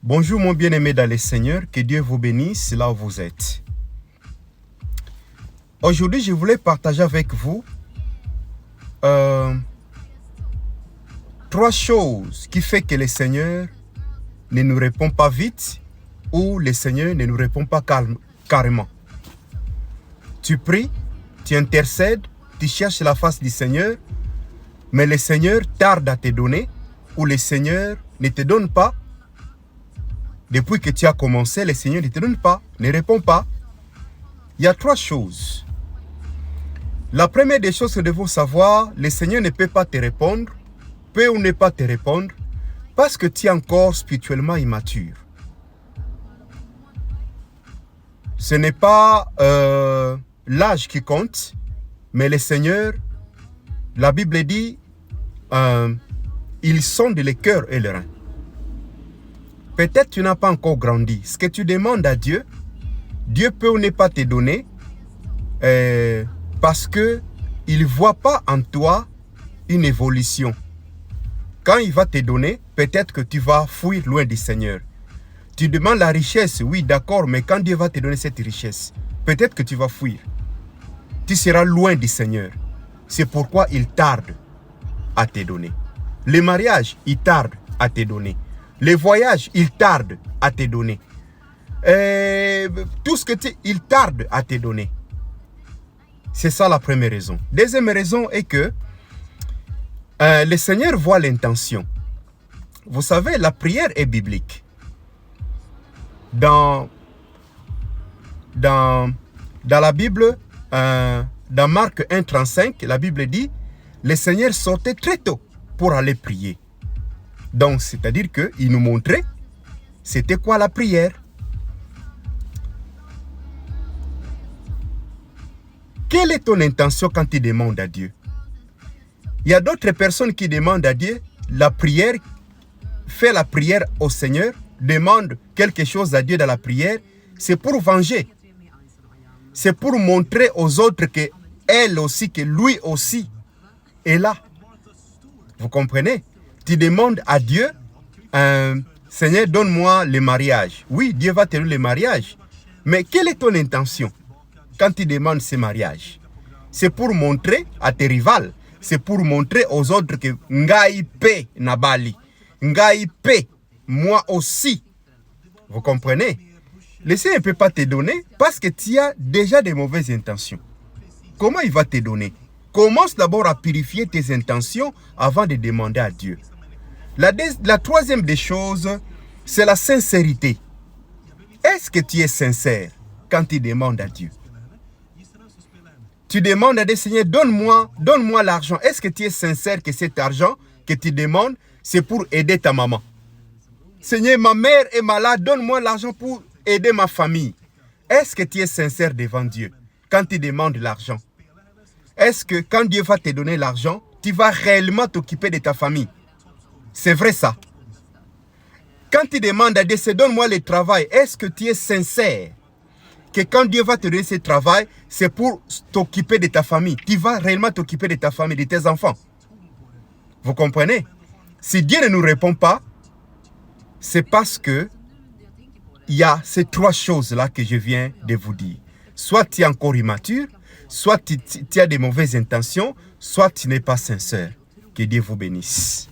Bonjour mon bien-aimé dans le Seigneur, que Dieu vous bénisse là où vous êtes. Aujourd'hui, je voulais partager avec vous trois choses qui font que le Seigneur ne nous répond pas vite ou le Seigneur ne nous répond pas carrément. Tu pries, tu intercèdes, tu cherches la face du Seigneur, mais le Seigneur tarde à te donner ou le Seigneur ne te donne pas. Depuis que tu as commencé, le Seigneur ne te donne pas, ne répond pas. Il y a trois choses. La première des choses que nous devons savoir, le Seigneur ne peut pas te répondre, peut ou ne pas te répondre, parce que tu es encore spirituellement immature. Ce n'est pas l'âge qui compte, mais le Seigneur, la Bible dit, ils sondent les cœurs et les reins. Peut-être tu n'as pas encore grandi. Ce que tu demandes à Dieu, Dieu peut ou ne pas te donner parce qu'il ne voit pas en toi une évolution. Quand il va te donner, peut-être que tu vas fuir loin du Seigneur. Tu demandes la richesse, oui d'accord, mais quand Dieu va te donner cette richesse, peut-être que tu vas fuir. Tu seras loin du Seigneur. C'est pourquoi il tarde à te donner. Le mariage, il tarde à te donner. Les voyages, il tarde à te donner. Tout ce que il tarde à te donner. C'est ça la première raison. Deuxième raison est que le Seigneur voit l'intention. Vous savez, la prière est biblique. Dans la Bible, dans Marc 1,35, la Bible dit, le Seigneur sortait très tôt pour aller prier. Donc, c'est-à-dire qu'il nous montrait c'était quoi la prière. Quelle est ton intention quand tu demandes à Dieu? Il y a d'autres personnes qui demandent à Dieu la prière, fait la prière au Seigneur, demande quelque chose à Dieu dans la prière, c'est pour venger. C'est pour montrer aux autres que elle aussi, que lui aussi est là. Vous comprenez? Tu demandes à Dieu, Seigneur, donne-moi le mariage. Oui, Dieu va te donner le mariage. Mais quelle est ton intention quand tu demandes ce mariage? C'est pour montrer à tes rivales, c'est pour montrer aux autres que Ngai pe Nabali, Ngai pe, moi aussi. Vous comprenez? Le Seigneur ne peut pas te donner parce que tu as déjà de mauvaises intentions. Comment il va te donner? Commence d'abord à purifier tes intentions avant de demander à Dieu. La troisième des choses, c'est la sincérité. Est-ce que tu es sincère quand tu demandes à Dieu? Tu demandes à Dieu, Seigneur, donne-moi l'argent. Est-ce que tu es sincère que cet argent que tu demandes, c'est pour aider ta maman? Seigneur, ma mère est malade, donne-moi l'argent pour aider ma famille. Est-ce que tu es sincère devant Dieu quand tu demandes l'argent? Est-ce que quand Dieu va te donner l'argent, tu vas réellement t'occuper de ta famille? C'est vrai ça. Quand tu demandes à Dieu, donne-moi le travail, est-ce que tu es sincère que quand Dieu va te donner ce travail, c'est pour t'occuper de ta famille? Tu vas réellement t'occuper de ta famille, de tes enfants. Vous comprenez? Si Dieu ne nous répond pas, c'est parce que il y a ces trois choses-là que je viens de vous dire. Soit tu es encore immature, soit tu as de mauvaises intentions, soit tu n'es pas sincère. Que Dieu vous bénisse.